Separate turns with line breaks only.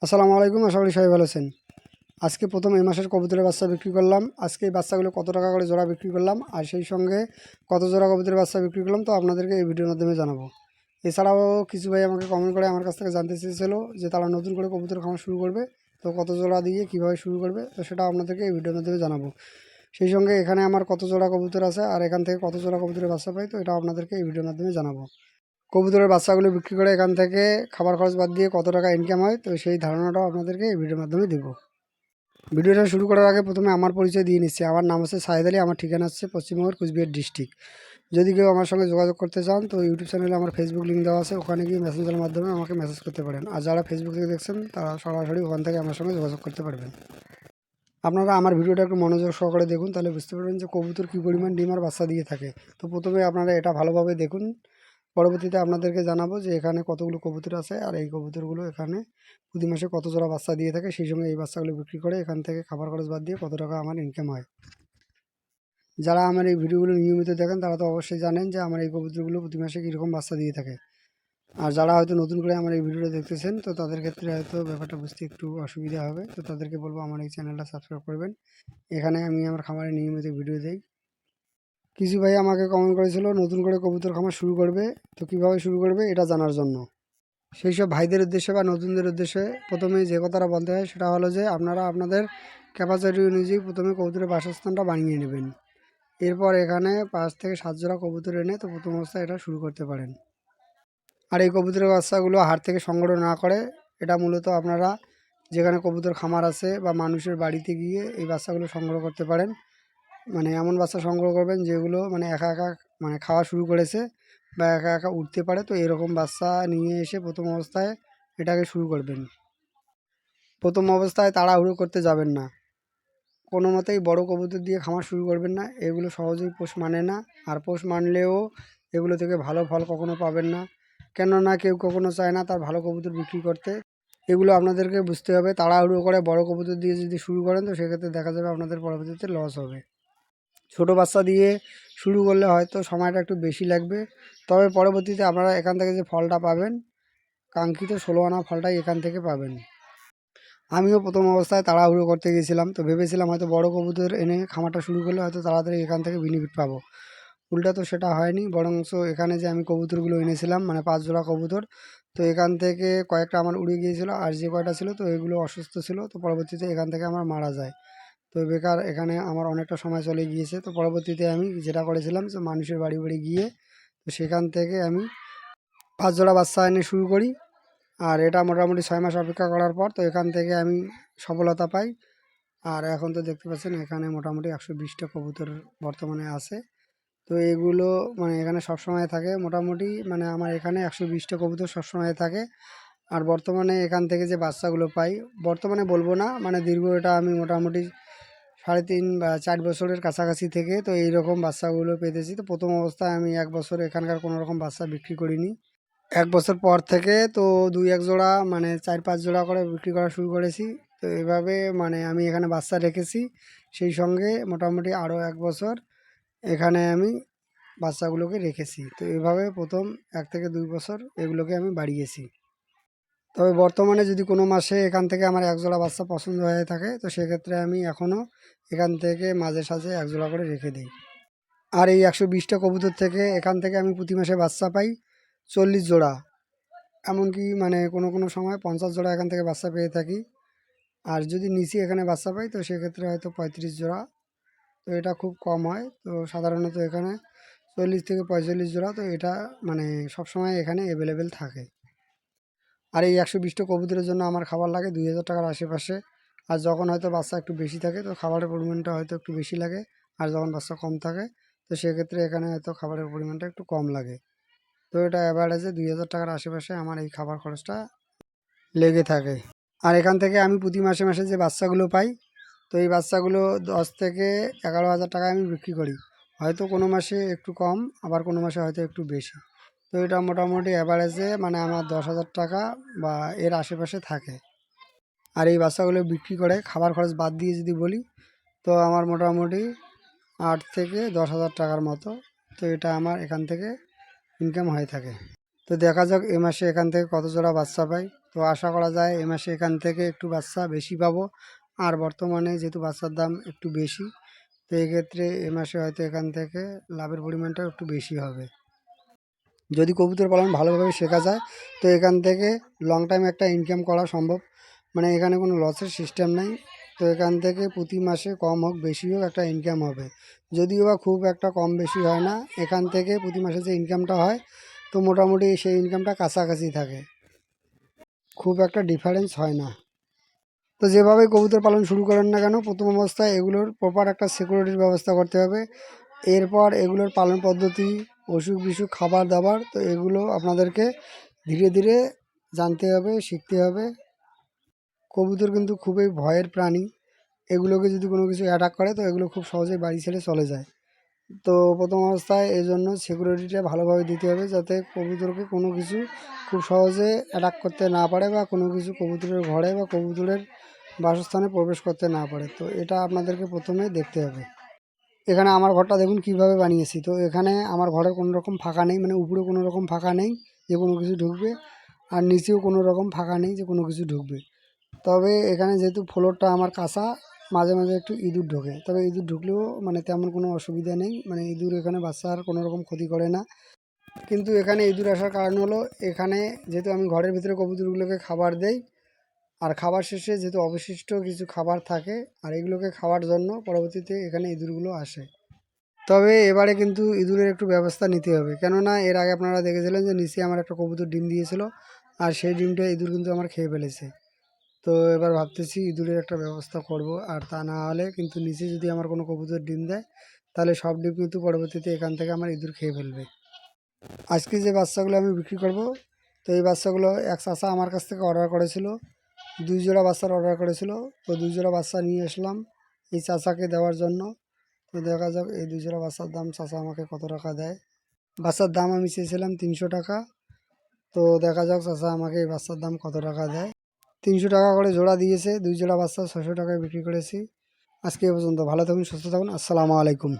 আসসালামু আলাইকুম, আশা করি সবাই ভালো আছেন। আজকে প্রথম এই মাসের কবুতরের বাচ্চা বিক্রি করলাম। আজকে এই বাচ্চাগুলো কত টাকা করে জোড়া বিক্রি করলাম আর সেই সঙ্গে কত জোড়া কবুতরের বাচ্চা বিক্রি করলাম তো আপনাদেরকে এই ভিডিওর মাধ্যমে জানাবো। এছাড়াও কিছু ভাই আমাকে কমেন্ট করে আমার কাছ থেকে জানতে চেয়েছিল যে তারা নতুন করে কবুতর খামার শুরু করবে, তো কত জোড়া দিয়ে কীভাবে শুরু করবে, তো সেটা আপনাদেরকে এই ভিডিওর মাধ্যমে জানাবো। সেই সঙ্গে এখানে আমার কত জোড়া কবুতর আছে আর এখান থেকে কত জোড়া কবুতরের বাচ্চা পাই, তো এটা আপনাদেরকে এই ভিডিওর মাধ্যমে জানাবো। কবুতরের বাচ্চাগুলো বিক্রি করে এখান থেকে খাবার খরচ বাদ দিয়ে কত টাকা ইনকাম হয়, তো সেই ধারণাটাও আপনাদেরকে এই ভিডিওর মাধ্যমে দেবো। ভিডিওটা শুরু করার আগে প্রথমে আমার পরিচয় দিয়ে নিচ্ছি। আমার নাম হচ্ছে সাহেদ আলী, আমার ঠিকানা হচ্ছে পশ্চিমবঙ্গের কুচবিহার ডিস্ট্রিক্ট। যদি কেউ আমার সঙ্গে যোগাযোগ করতে চান তো ইউটিউব চ্যানেলে আমার ফেসবুক লিঙ্ক দেওয়া আছে, ওখানে গিয়ে মেসেঞ্জারের মাধ্যমে আমাকে মেসেজ করতে পারেন। আর যারা ফেসবুক থেকে দেখছেন তারা সরাসরি ওখান থেকে আমার সঙ্গে যোগাযোগ করতে পারবেন। আপনারা আমার ভিডিওটা একটু মনোযোগ সহকারে দেখুন, তাহলে বুঝতে পারবেন যে কবুতর কী পরিমাণ ডিম আর বাচ্চা দিয়ে থাকে। তো প্রথমে আপনারা এটা ভালোভাবে দেখুন, পরবর্তীতে আপনাদেরকে জানাবো যে এখানে কতগুলো কবুতর আছে আর এই কবুতরগুলো এখানে প্রতি মাসে কত জোড়া বাচ্চা দিয়ে থাকে, সেই সঙ্গে এই বাচ্চাগুলো বিক্রি করে এখান থেকে খাবার খরচ বাদ দিয়ে কত টাকা আমার ইনকাম হয়। যারা আমার এই ভিডিওগুলো নিয়মিত দেখেন তারা তো অবশ্যই জানেন যে আমার এই কবুতরগুলো প্রতি মাসে কীরকম বাচ্চা দিয়ে থাকে। আর যারা হয়তো নতুন করে আমার এই ভিডিওটা দেখতেছেন তো তাদের ক্ষেত্রে হয়তো ব্যাপারটা বুঝতে একটু অসুবিধা হবে, তো তাদেরকে বলবো আমার এই চ্যানেলটা সাবস্ক্রাইব করবেন। এখানে আমি আমার খামারে নিয়মিত ভিডিও দিই। কিছু ভাই আমাকে কমেন্ট করেছিল নতুন করে কবুতর খামার শুরু করবে, তো কীভাবে শুরু করবে এটা জানার জন্য। সেই সব ভাইদের উদ্দেশ্যে বা নতুনদের উদ্দেশ্যে প্রথমেই যে কথাটা বলতে হয় সেটা হলো যে আপনারা আপনাদের ক্যাপাসিটি অনুযায়ী প্রথমে কবুতরের বাসস্থানটা বানিয়ে নেবেন। এরপর এখানে 5 থেকে 7 জোড়া কবুতর এনে তো প্রথম অবস্থায় এটা শুরু করতে পারেন। আর এই কবুতরের বাচ্চাগুলো হাট থেকে সংগ্রহ না করে এটা মূলত আপনারা যেখানে কবুতর খামার আছে বা মানুষের বাড়িতে গিয়ে এই বাচ্চাগুলো সংগ্রহ করতে পারেন। মানে এমন বাচ্চা সংগ্রহ করবেন যেগুলো মানে একা একা মানে খাওয়া শুরু করেছে বা একা একা উঠতে পারে, তো এরকম বাচ্চা নিয়ে এসে প্রথম অবস্থায় এটাকে শুরু করবেন। প্রথম অবস্থায় তাড়াহুড়ো করতে যাবেন না, কোনো মতেই বড় কবুতর দিয়ে খামার শুরু করবেন না। এগুলো সহজেই পোষ মানে না, আর পোষ মানলেও এগুলো থেকে ভালো ফল কখনো পাবেন না। কেননা কেউ কখনো চায় না তার ভালো কবুতর বিক্রি করতে। এগুলো আপনাদেরকে বুঝতে হবে। তাড়াহুড়ো করে বড় কবুতর দিয়ে যদি শুরু করেন তো সেক্ষেত্রে দেখা যাবে আপনাদের পরবর্তীতে লস হবে। ছোট বাচ্চা দিয়ে শুরু করলে হয়তো সময়টা একটু বেশি লাগবে, তবে পরবর্তীতে আপনারা এখান থেকে যে ফলটা পাবেন কাঙ্ক্ষিত 16 আনা ফলটাই এখান থেকে পাবেন। আমিও প্রথম অবস্থায় তাড়াহুড়ো করতে গিয়েছিলাম, তো ভেবেছিলাম হয়তো বড় কবুতর এনে খামারটা শুরু করলে হয়তো তাড়াতাড়ি এখান থেকে বেনিফিট পাবো। উল্টা তো সেটা হয়নি, বরঞ্চ এখানে যে আমি কবুতরগুলো এনেছিলাম মানে 5 জোড়া কবুতর, তো এখান থেকে কয়েকটা আমার উড়ে গিয়েছিলো আর যে কয়টা ছিল তো এগুলো অসুস্থ ছিল, তো পরবর্তীতে এখান থেকে আমার মারা যায়। তো বেকার এখানে আমার অনেকটা সময় চলে গিয়েছে। তো পরবর্তীতে আমি যেটা করেছিলাম যে মানুষের বাড়ি বাড়ি গিয়ে তো সেখান থেকে আমি 5 জোড়া বাচ্চা এনে শুরু করি। আর এটা মোটামুটি 6 মাস অপেক্ষা করার পর তো এখান থেকে আমি সফলতা পাই। আর এখন তো দেখতে পাচ্ছেন এখানে মোটামুটি 120টা কবুতর বর্তমানে আছে। তো এগুলো মানে এখানে সবসময় থাকে মোটামুটি, মানে আমার এখানে 120টা কবুতর সবসময় থাকে। আর বর্তমানে এখান থেকে যে বাচ্চাগুলো পাই, বর্তমানে বলবো না, মানে দীর্ঘ এটা আমি মোটামুটি 3.5 বা 4 বছরের কাছাকাছি থেকে তো এইরকম বাচ্চাগুলো পেতেছি। তো প্রথম অবস্থায় আমি 1 বছর এখানকার কোনো রকম বাচ্চা বিক্রি করিনি। 1 বছর পর থেকে তো 2-1 জোড়া মানে 4-5 জোড়া করে বিক্রি করা শুরু করেছি। তো এভাবে মানে আমি এখানে বাচ্চা রেখেছি, সেই সঙ্গে মোটামুটি আরও 1 বছর এখানে আমি বাচ্চাগুলোকে রেখেছি। তো এভাবে প্রথম 1 থেকে 2 বছর এগুলোকে আমি বাড়িয়েছি। তবে বর্তমানে যদি কোনো মাসে এখান থেকে আমার 1 জোড়া বাচ্চা পছন্দ হয়ে থাকে তো সেক্ষেত্রে আমি এখনও এখান থেকে মাঝে সাঝে 1 জোড়া করে রেখে দিই। আর এই 120টা কবুতর থেকে এখান থেকে আমি প্রতি মাসে বাচ্চা পাই 40 জোড়া, এমনকি মানে কোনো কোনো সময় 50 জোড়া এখান থেকে বাচ্চা পেয়ে থাকি। আর যদি নিচে এখানে বাচ্চা পাই তো সেক্ষেত্রে হয়তো 35 জোড়া, তো এটা খুব কম হয়। তো সাধারণত এখানে 40 থেকে 45 জোড়া, তো এটা মানে সবসময় এখানে অ্যাভেলেবেল থাকে। আর এই 120টা কবুতরের জন্য আমার খাবার লাগে 2000 টাকার আশেপাশে। আর যখন হয়তো বাচ্চা একটু বেশি থাকে তো খাবারের পরিমাণটা হয়তো একটু বেশি লাগে, আর যখন বাচ্চা কম থাকে তো সেক্ষেত্রে এখানে হয়তো খাবারের পরিমাণটা একটু কম লাগে। তো এটা অ্যাভারেজে 2000 টাকার আশেপাশে আমার এই খাবার খরচটা লেগে থাকে। আর এখান থেকে আমি প্রতি মাসে মাসে যে বাচ্চাগুলো পাই তো এই বাচ্চাগুলো 10 থেকে 11,000 টাকায় আমি বিক্রি করি। হয়তো কোনো মাসে একটু কম, আবার কোনো মাসে হয়তো একটু বেশি। তো এটা মোটামুটি অ্যাভারেজে মানে আমার 10,000 টাকা বা এর আশেপাশে থাকে। আর এই বাচ্চাগুলো বিক্রি করে খাবার খরচ বাদ দিয়ে যদি বলি তো আমার মোটামুটি 8 থেকে 10,000 টাকার মতো, তো এটা আমার এখান থেকে ইনকাম হয়ে থাকে। তো দেখা যাক এ মাসে এখান থেকে কত জোড়া বাচ্চা পাই। তো তো আশা করা যায় এ মাসে এখান থেকে একটু বাচ্চা বেশি পাবো। আর বর্তমানে যেহেতু বাচ্চার দাম একটু বেশি, তো এক্ষেত্রে এ মাসে হয়তো এখান থেকে লাভের পরিমাণটা একটু বেশি হবে। যদি কবুতর পালন ভালোভাবে শেখা যায় তো এখান থেকে লং টাইম একটা ইনকাম করা সম্ভব। মানে এখানে কোনো লসের সিস্টেম নেই। তো এখান থেকে প্রতি মাসে কম হোক বেশি হোক একটা ইনকাম হবে। যদিও বা খুব একটা কম বেশি হয় না, এখান থেকে প্রতি মাসে যে ইনকামটা হয় তো মোটামুটি সেই ইনকামটা কাছাকাছি থাকে, খুব একটা ডিফারেন্স হয় না। তো যেভাবে কবুতর পালন শুরু করেন না কেন, প্রথম অবস্থায় এগুলোর প্রপার একটা সিকিউরিটির ব্যবস্থা করতে হবে। এরপর এগুলোর পালন পদ্ধতি, অসুখ বিসুখ, খাবার দাবার, তো এগুলো আপনাদেরকে ধীরে ধীরে জানতে হবে, শিখতে হবে। কবুতর কিন্তু খুবই ভয়ের প্রাণী। এগুলোকে যদি কোনো কিছু অ্যাটাক করে তো এগুলো খুব সহজেই বাড়ি ছেড়ে চলে যায়। তো প্রথম অবস্থায় এই জন্য সিকিউরিটিটা ভালোভাবে দিতে হবে, যাতে কবুতরকে কোনো কিছু খুব সহজে অ্যাটাক করতে না পারে, বা কোনো কিছু কবুতরের ঘরে বা কবুতরের বাসস্থানে প্রবেশ করতে না পারে। তো এটা আপনাদেরকে প্রথমে দেখতে হবে। এখানে আমার ঘরটা দেখুন কিভাবে বানিয়েছি। তো এখানে আমার ঘরের কোনো রকম ফাঁকা নেই, মানে উপরে কোনো রকম ফাঁকা নেই যে কোনো কিছু ঢুকবে, আর নিচেও কোনো রকম ফাঁকা নেই যে কোনো কিছু ঢুকবে। তবে এখানে যেহেতু ফ্লোরটা আমার কাঁচা, মাঝে মাঝে একটু ইঁদুর ঢোকে, তবে ইঁদুর ঢুকলেও মানে তেমন কোনো অসুবিধা নেই, মানে ইঁদুর এখানে বাচ্চার কোনো রকম ক্ষতি করে না। কিন্তু এখানে ইঁদুর আসার কারণ হলো, এখানে যেহেতু আমি ঘরের ভিতরে কবুতরগুলোকে খাবার দেই, আর খাবার শেষে যেহেতু অবশিষ্ট কিছু খাবার থাকে, আর এগুলোকে খাওয়ার জন্য পরবর্তীতে এখানে ইঁদুরগুলো আসে। তবে এবারে কিন্তু ইঁদুরের একটু ব্যবস্থা নিতে হবে, কেননা এর আগে আপনারা দেখেছিলেন যে নিচে আমার একটা কবুতর ডিম দিয়েছিল, আর সেই ডিমটা ইঁদুর কিন্তু আমার খেয়ে ফেলেছে। তো এবার ভাবতেছি ইঁদুরের একটা ব্যবস্থা করব, আর তা না হলে কিন্তু নিচে যদি আমার কোনো কবুতর ডিম দেয় তাহলে সব ডিম কিন্তু পরবর্তীতে এখান থেকে আমার ইঁদুর খেয়ে ফেলবে। আজকে যে বাচ্চাগুলো আমি বিক্রি করব, তো এই বাচ্চাগুলো এক চাচা আমার কাছ থেকে অর্ডার করেছিল, 2 জোড়া বাচ্চার অর্ডার করেছিল। তো 2 জোড়া বাচ্চা নিয়ে আসলাম এই চাচাকে দেওয়ার জন্য। তো দেখা যাক এই 2 জোড়া বাচ্চার দাম চাচা আমাকে কত টাকা দেয়। বাচ্চার দাম আমি চেয়েছিলাম 300 টাকা। তো দেখা যাক চাচা আমাকে এই বাচ্চার দাম কত টাকা দেয়। 300 টাকা করে জোড়া দিয়েছে, 2 জোড়া বাচ্চা 600 টাকায় বিক্রি করেছি। আজকে এ পর্যন্ত, ভালো থাকুন, সুস্থ থাকুন, আসসালামু আলাইকুম।